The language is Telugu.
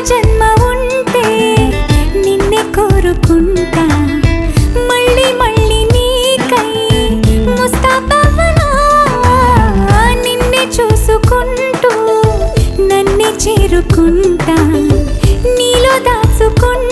జన్మ ఉంటే నిన్నే కోరుకుంటా మళ్ళీ మళ్ళీ నీకై ముస్తాబవ్వనా నిన్నే చూసుకుంటూ నన్నే చేరుకుంటా నీలో దాచుకుంటా